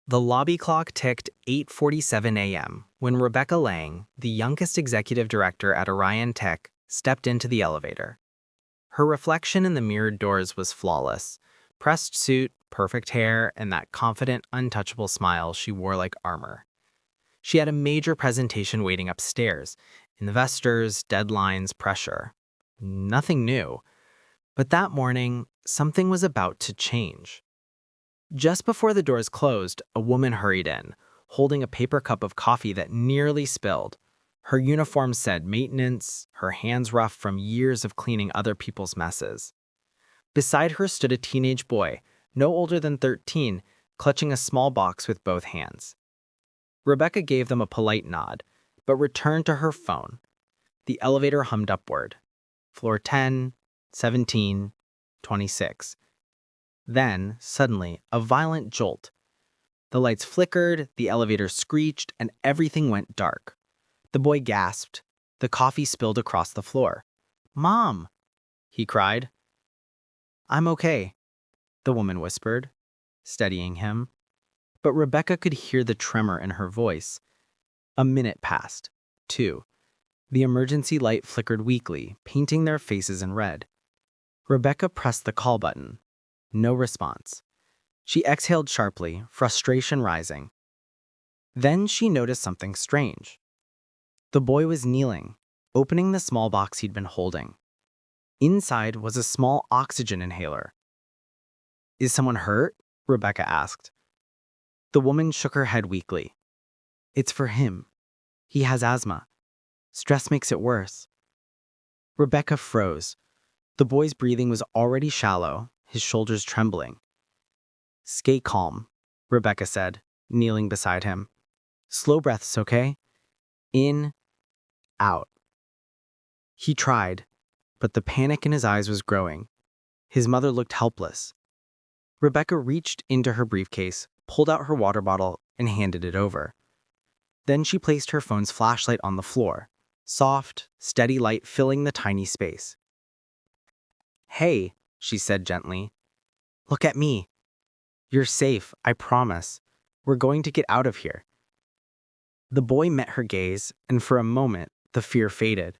The lobby clock ticked 8:47 a.m. when Rebecca Lang, the youngest executive director at Orion Tech, stepped into the elevator. Her reflection in the mirrored doors was flawless. Pressed suit, perfect hair, and that confident, untouchable smile she wore like armor. She had a major presentation waiting upstairs. Investors, deadlines, pressure. Nothing new. But that morning, something was about to change. Just before the doors closed, a woman hurried in, holding a paper cup of coffee that nearly spilled. Her uniform said maintenance, her hands rough from years of cleaning other people's messes. Beside her stood a teenage boy, no older than 13, clutching a small box with both hands. Rebecca gave them a polite nod, but returned to her phone. The elevator hummed upward. Floor 10, 17, 26. Then, suddenly, a violent jolt. The lights flickered, the elevator screeched, and everything went dark. The boy gasped. The coffee spilled across the floor. "Mom!" he cried. "I'm okay," the woman whispered, steadying him. But Rebecca could hear the tremor in her voice. A minute passed. 2. The emergency light flickered weakly, painting their faces in red. Rebecca pressed the call button. No response. She exhaled sharply, frustration rising. Then she noticed something strange. The boy was kneeling, opening the small box he'd been holding. Inside was a small oxygen inhaler. "Is someone hurt?" Rebecca asked. The woman shook her head weakly. "It's for him. He has asthma. Stress makes it worse." Rebecca froze. The boy's breathing was already shallow, his shoulders trembling. "Stay calm," Rebecca said, kneeling beside him. "Slow breaths, okay? In, out." He tried, but the panic in his eyes was growing. His mother looked helpless. Rebecca reached into her briefcase, pulled out her water bottle, and handed it over. Then she placed her phone's flashlight on the floor, soft, steady light filling the tiny space. "Hey," she said gently. "Look at me. You're safe, I promise. We're going to get out of here." The boy met her gaze, and for a moment, the fear faded.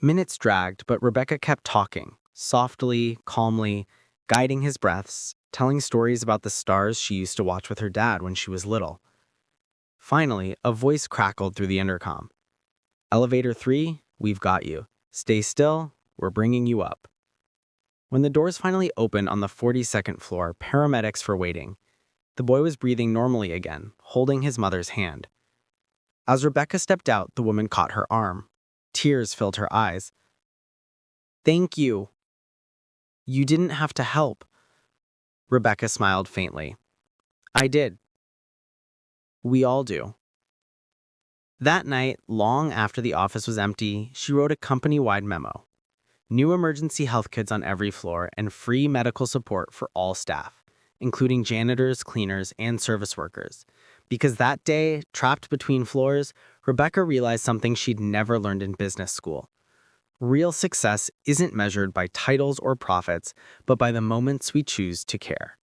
Minutes dragged, but Rebecca kept talking, softly, calmly, guiding his breaths, telling stories about the stars she used to watch with her dad when she was little. Finally, a voice crackled through the intercom. "Elevator 3, we've got you. Stay still, we're bringing you up." When the doors finally opened on the 42nd floor, paramedics were waiting. The boy was breathing normally again, holding his mother's hand. As Rebecca stepped out, the woman caught her arm. Tears filled her eyes. "Thank you." "You didn't have to help." Rebecca smiled faintly. "I did. We all do." That night, long after the office was empty, she wrote a company-wide memo. New emergency health kits on every floor and free medical support for all staff, including janitors, cleaners, and service workers. Because that day, trapped between floors, Rebecca realized something she'd never learned in business school. Real success isn't measured by titles or profits, but by the moments we choose to care.